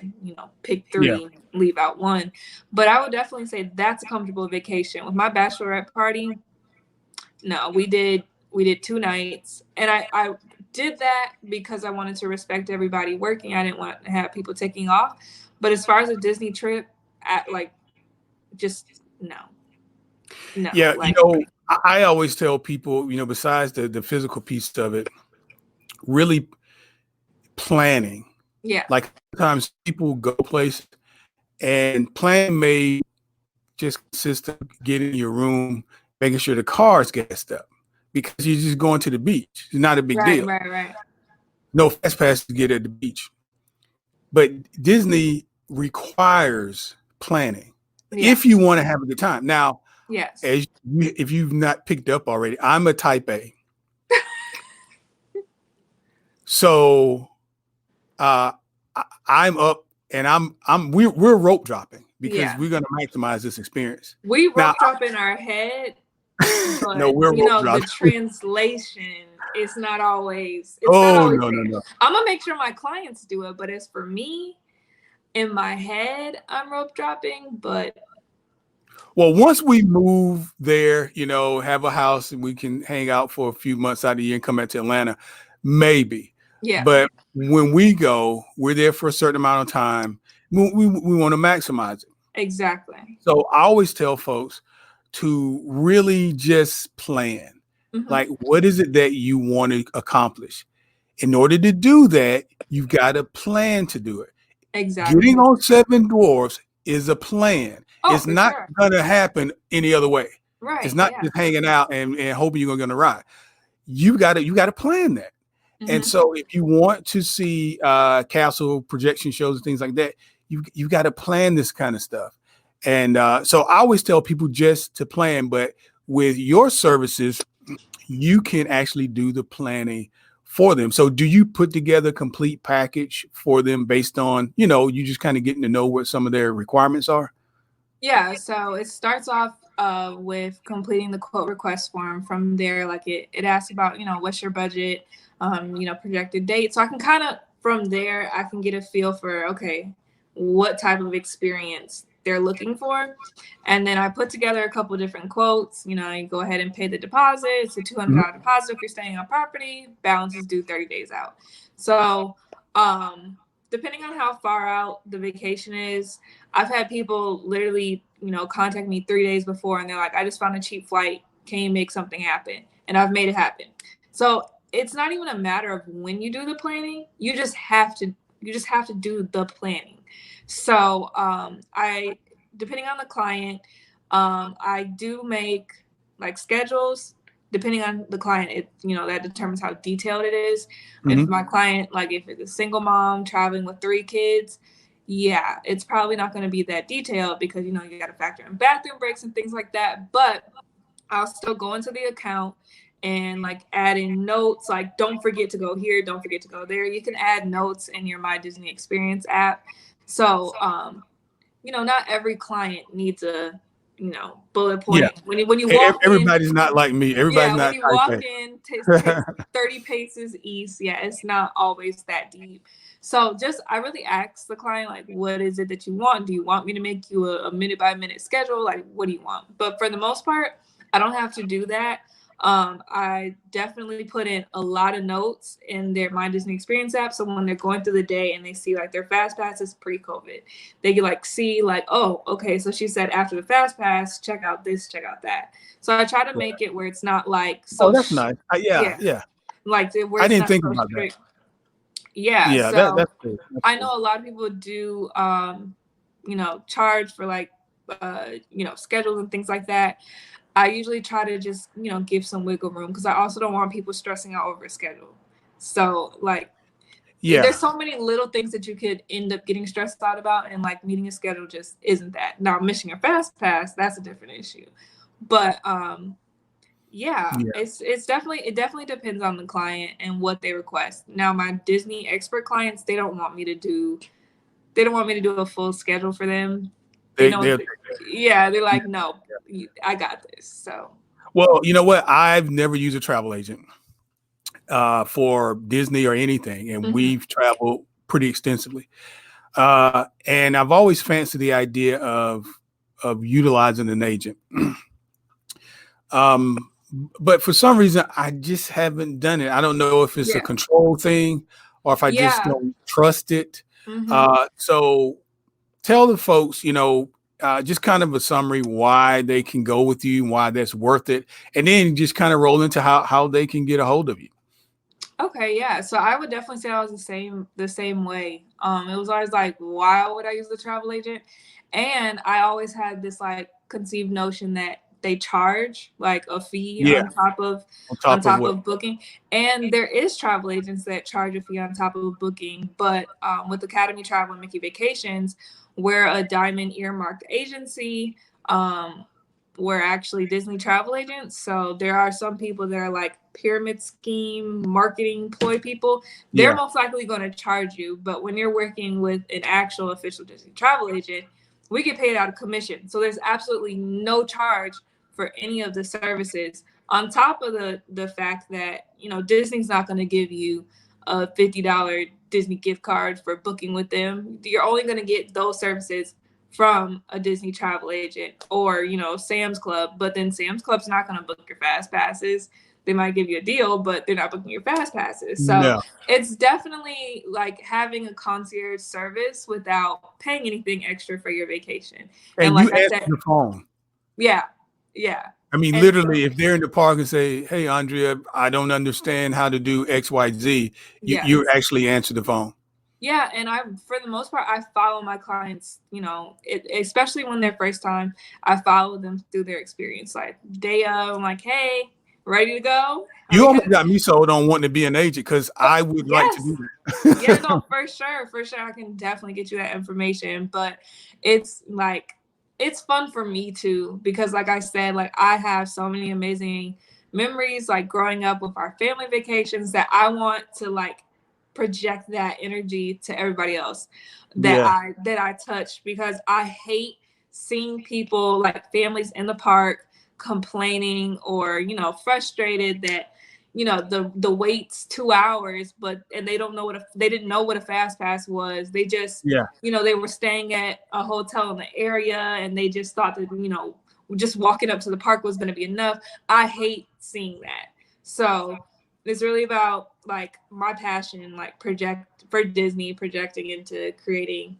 pick Yeah. 3, leave out 1. But I would definitely say that's a comfortable vacation. With my bachelorette party, no, we did 2 nights, and I did that because I wanted to respect everybody working. I didn't want to have people taking off. But as far as a Disney trip, just no, Yeah. like I always tell people, besides the physical piece of it, really planning. yeah, Like sometimes people go places and plan may just consist of getting your room, making sure the car's gassed up because you're just going to the beach. It's not a big right, deal. right. No fast pass to get at the beach. But Disney requires planning Yeah. if you want to have a good time. Now, Yes. if you've not picked up already, I'm a type A. So I'm up and we're rope dropping because we're going to maximize this experience. We rope Now, drop in our head, but no, we're rope dropping. the translation is not always. No. I'm gonna make sure my clients do it, but as for me, in my head, I'm rope dropping. But well, once we move there, have a house and we can hang out for a few months out of the year and come back to Atlanta, maybe. yeah, But when we go, we're there for a certain amount of time. We want to maximize it. exactly. So I always tell folks to really just plan. Mm-hmm. Like, what is it that you want to accomplish? In order to do that, you've got a plan to do it. Exactly. Getting on Seven Dwarfs is a plan. Oh, it's not going to happen any other way. Right. It's not just hanging out and hoping you're going to ride. You got to plan that. Mm-hmm. And so if you want to see castle projection shows and things like that, you've got to plan this kind of stuff. And so I always tell people just to plan, but with your services, you can actually do the planning for them. So do you put together a complete package for them based on, you just kind of getting to know what some of their requirements are? Yeah. So it starts off with completing the quote request form. From there, like it asks about, what's your budget, projected date. So I can kind of, from there, I can get a feel for, okay, what type of experience they're looking for. And then I put together a couple different quotes. You go ahead and pay the deposit. It's a $200 deposit if you're staying on property. Balance is due 30 days out. So depending on how far out the vacation is, I've had people literally, contact me 3 days before and they're like, I just found a cheap flight. Can you make something happen? And I've made it happen. So it's not even a matter of when you do the planning. You just have to do the planning. So depending on the client, I do make like schedules. Depending on the client, that determines how detailed it is. Mm-hmm. If my client, like if it's a single mom traveling with 3 kids, yeah, it's probably not going to be that detailed because, you got to factor in bathroom breaks and things like that. But I'll still go into the account and like add in notes, like don't forget to go here, don't forget to go there. You can add notes in your My Disney Experience app. So not every client needs a, bullet Yeah. point. When you walk in, Everybody's not like me. Everybody's yeah, when not you type walk in, take A. 30 paces east. Yeah, it's not always that deep. So I really ask the client, like, what is it that you want? Do you want me to make you a minute by minute schedule? Like, what do you want? But for the most part, I don't have to do that. I definitely put in a lot of notes in their My Disney Experience app. So when they're going through the day and they see like their fast passes pre-COVID, they can like see like, oh, okay, so she said after the fast pass, check out this, check out that. So I try to make it where it's not like so. Oh, that's nice. Yeah, Yeah. like where I it's didn't not think so about that. strict. Yeah, Yeah, so that's cool. I know a lot of people do, charge for like, schedules and things like that. I usually try to just, give some wiggle room because I also don't want people stressing out over a schedule. So like, Yeah. there's so many little things that you could end up getting stressed out about, and like meeting a schedule just isn't that. Now missing your fast pass, that's a different issue. But yeah, it definitely depends on the client and what they request. Now my Disney expert clients, they don't want me to do a full schedule for them. They're like, no, I got this. So, well, you know what? I've never used a travel agent for Disney or anything, and we've traveled pretty extensively. And I've always fancied the idea of utilizing an agent. But for some reason, I just haven't done it. I don't know if it's a control thing or if I just don't trust it. So tell the folks, just kind of a summary why they can go with you and why that's worth it. And then just kind of roll into how they can get a hold of you. Okay, yeah. So I would definitely say I was the same way. It was always like, why would I use the travel agent? And I always had this like conceived notion that they charge like a fee on top of booking. And there is travel agents that charge a fee on top of booking, but with Academy Travel and Mickey Vacations, we're a diamond earmarked agency. We're actually Disney travel agents. So there are some people that are like pyramid scheme marketing ploy people. They're most likely going to charge you. But when you're working with an actual official Disney travel agent, we get paid out of commission. So there's absolutely no charge for any of the services, on top of the fact that, Disney's not going to give you a $50 Disney gift card for booking with them. You're only going to get those services from a Disney travel agent or, Sam's Club. But then Sam's Club's not going to book your fast passes. They might give you a deal, but they're not booking your fast passes. So it's definitely like having a concierge service without paying anything extra for your vacation. And like you answer the phone. Yeah. I mean, literally, if they're in the park and say, "Hey, Andrea, I don't understand how to do X, Y, Z," you actually answer the phone. Yeah, and for the most part, I follow my clients, especially when they're first time, I follow them through their experience. Like day of, I'm like, hey, ready to go? You almost got me sold on wanting to be an agent because I would like to do that. Yeah, no, for sure. I can definitely get you that information. But it's like, it's fun for me too, because like I said, like I have so many amazing memories, like growing up with our family vacations, that I want to like project that energy to everybody else that I touch, because I hate seeing people, like families in the park, complaining or frustrated that the wait's 2 hours, and they don't know they didn't know what a fast pass was. They just they were staying at a hotel in the area and they just thought that just walking up to the park was going to be enough. I hate seeing that. So it's really about like my passion, like projecting into creating,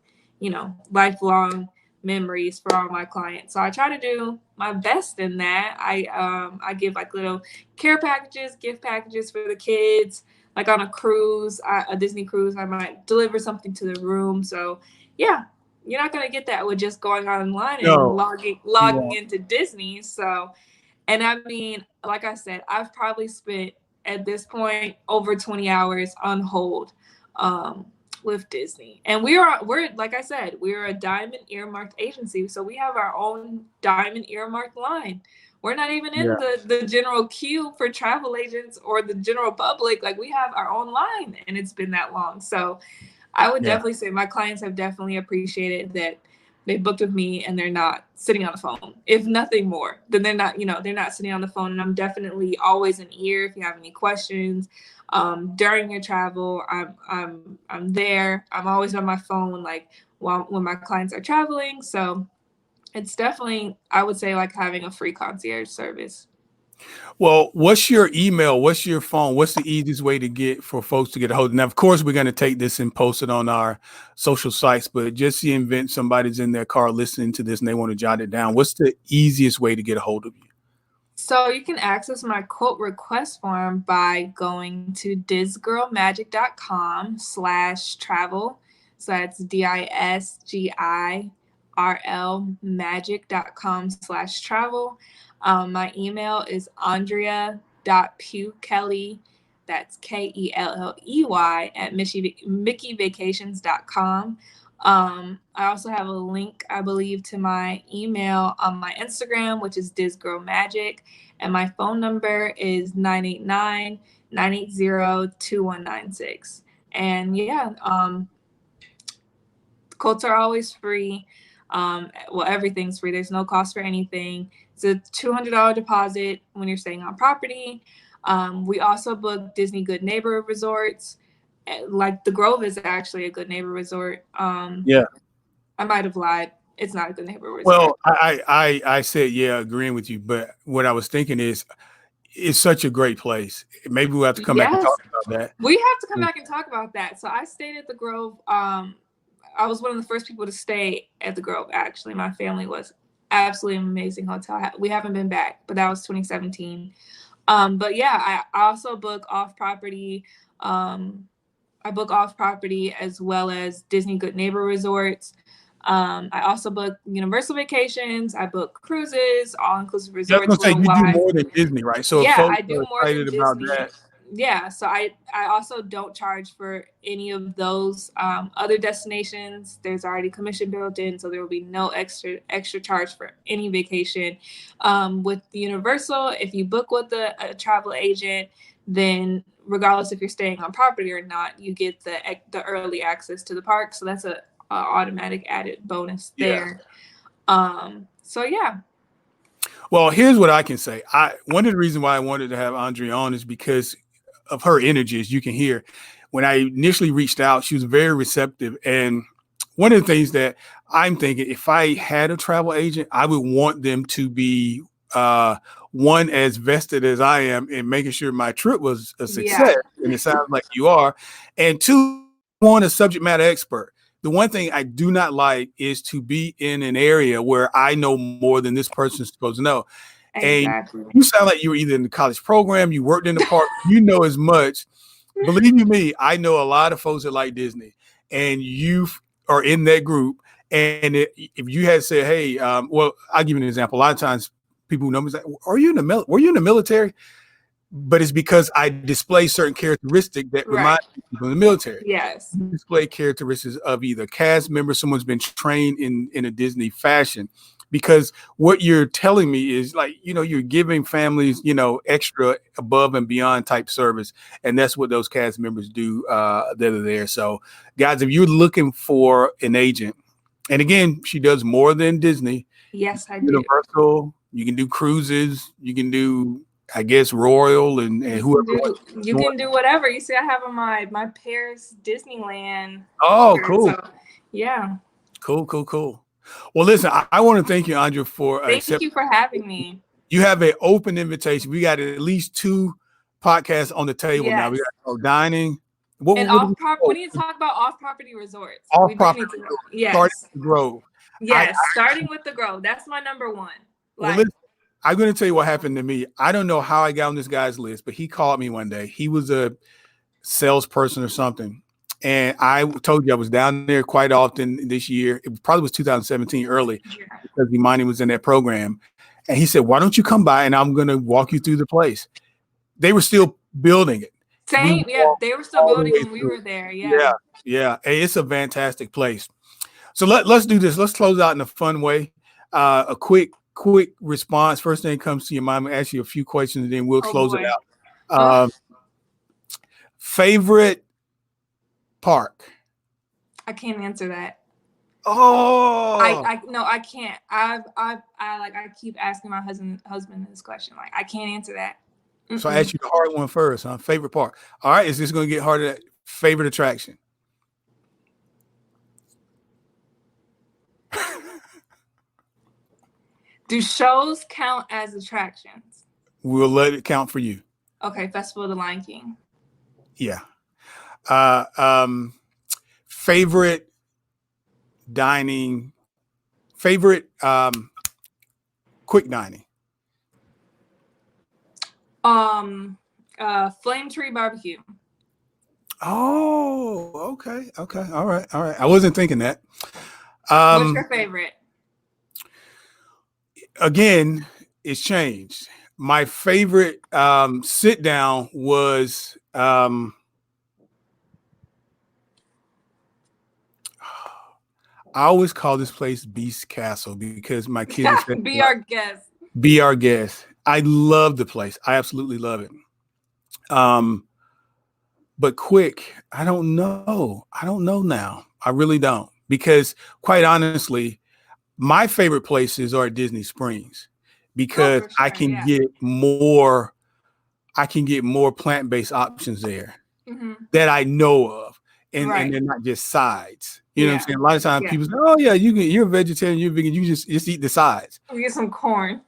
lifelong memories for all my clients. So I try to do my best in that. I give like little care packages, gift packages for the kids, like on a cruise, a Disney cruise, I might deliver something to the room. So yeah, you're not going to get that with just going online and logging into Disney. So, and I mean, like I said, I've probably spent at this point over 20 hours on hold with Disney. And we're like I said, we're a diamond earmarked agency. So we have our own diamond earmarked line. We're not even in the general queue for travel agents or the general public. Like we have our own line, and it's been that long. So I would definitely say my clients have definitely appreciated that they booked with me and they're not sitting on the phone. If nothing more, then they're not, they're not sitting on the phone. And I'm definitely always an ear if you have any questions. During your travel, I'm there. I'm always on my phone, like when my clients are traveling. So it's definitely, I would say, like having a free concierge service. Well, what's your email? What's your phone? What's the easiest way to get for folks to get a hold of? Now, of course, we're going to take this and post it on our social sites, but just the event somebody's in their car listening to this and they want to jot it down. What's the easiest way to get a hold of you? So you can access my quote request form by going to disgirlmagic.com/travel. So that's DISGIRL magic.com/travel. My email is andrea.pewkelly, that's KELLEY, at mickeyvacations.com. I also have a link, I believe, to my email on my Instagram, which is DizGirlMagic, and my phone number is 989-980-2196. And yeah, quotes are always free. Well, everything's free. There's no cost for anything. It's a $200 deposit when you're staying on property. We also book Disney Good Neighbor resorts. Like the Grove is actually a Good Neighbor resort. Yeah, I might have lied. It's not a Good Neighbor resort. well, I said, yeah, agreeing with you. But what I was thinking is, it's such a great place. Maybe we'll have to come back and talk about that. We have to come back and talk about that. So I stayed at the Grove. I was one of the first people to stay at the Grove, actually. My family was absolutely amazing hotel. We haven't been back, but that was 2017. But yeah, I also book off-property. I book off-property as well as Disney Good Neighbor resorts. I also book Universal vacations. I book cruises, all-inclusive resorts. I was gonna say, you do more than Disney, right? So yeah, folks I do more than Disney. about that. Yeah, so I also don't charge for any of those other destinations. There's already commission built in, so there will be no extra charge for any vacation. With the Universal, if you book with a travel agent, then regardless if you're staying on property or not, you get the early access to the park. So that's a automatic added bonus there. So yeah. Well, here's what I can say. One of the reasons why I wanted to have Andrea on is because of her energy, as you can hear. When I initially reached out, she was very receptive. And one of the things that I'm thinking, if I had a travel agent, I would want them to be one, as vested as I am in making sure my trip was a success. Yeah. And it sounds like you are. And two, want a subject matter expert. The one thing I do not like is to be in an area where I know more than this person is supposed to know. Exactly. And you sound like you were either in the college program, you worked in the park, you know as much. Believe you me, I know a lot of folks that like Disney, and you are in that group. And if you had said, hey, well, I'll give you an example. A lot of times people who know me say, were you in the military? But it's because I display certain characteristics that remind people of the military. Yes. You display characteristics of either cast member, someone's been trained in a Disney fashion. Because what you're telling me is like, you're giving families, extra above and beyond type service. And that's what those cast members do that are there. So guys, if you're looking for an agent, and again, she does more than Disney. Yes, I do. Universal, you can do cruises, you can do, I guess, Royal and whoever. You can do whatever. You see, I have on my Paris Disneyland. Oh, cool. So, yeah. Cool. Well, listen, I want to thank you, Andrea, for thank you for having me. You have an open invitation. We got at least 2 podcasts on the table now. We got dining. We need to talk about off-property resorts. Off-property. Yes. Starting with the Grove. Yes, starting with the Grove. That's my number one. Well, listen, I'm going to tell you what happened to me. I don't know how I got on this guy's list, but he called me one day. He was a salesperson or something. And I told you I was down there quite often this year. It probably was 2017 early because Imani was in that program. And he said, why don't you come by and I'm going to walk you through the place. They were still building it. They were still building when we were there. Yeah. Hey, it's a fantastic place. So let's do this. Let's close out in a fun way. A quick response. First thing comes to your mind. I'm going to ask you a few questions and then we'll close it out. Favorite park? I can't answer that. Oh, I no, I can't. I keep asking my husband this question. Like, I can't answer that. so I asked you the hard one first, huh? Favorite part. All right, is this going to get harder? Favorite attraction? Do shows count as attractions? We'll let it count for you. Okay, Festival of the Lion King. Yeah. Favorite dining, favorite quick dining. Flame Tree Barbecue. Oh, okay. All right. I wasn't thinking that. What's your favorite? Again, it's changed. My favorite sit down was I always call this place Beast Castle because my kids Be our guest. Be our guest. I love the place. I absolutely love it. But quick, I don't know. I don't know now. I really don't, because quite honestly, my favorite places are at Disney Springs because sure, I can get more plant-based options there that I know of. And they're not just sides. You know what I'm saying? A lot of times people say, oh yeah, you're a vegetarian, you're vegan, you just eat the sides. We get some corn.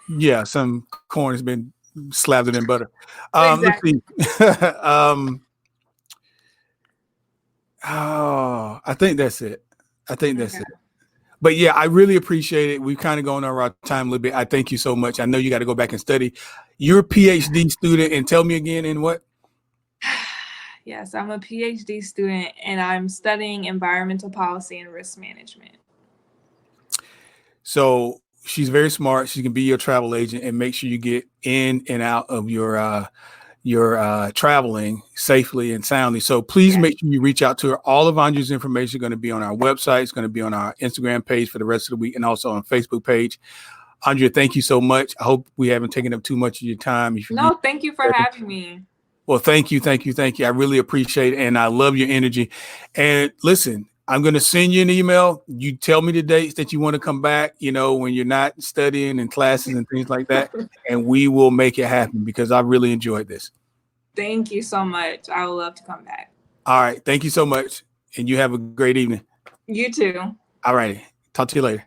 Yeah, some corn has been slathered in butter. Exactly. Let's see. Oh, I think that's it. It. But yeah, I really appreciate it. We've kind of gone over our time a little bit. I thank you so much. I know you got to go back and study. You're a PhD student, and tell me again in what? Yes, I'm a PhD student, and I'm studying environmental policy and risk management. So she's very smart. She can be your travel agent and make sure you get in and out of your traveling safely and soundly. So please make sure you reach out to her. All of Andrea's information is going to be on our website. It's going to be on our Instagram page for the rest of the week and also on Facebook page. Andrea, thank you so much. I hope we haven't taken up too much of your time. No, thank you for having me. Well, thank you. I really appreciate it. And I love your energy. And listen, I'm going to send you an email. You tell me the dates that you want to come back, when you're not studying in classes and things like that. And we will make it happen because I really enjoyed this. Thank you so much. I would love to come back. All right. Thank you so much. And you have a great evening. You too. All righty. Talk to you later.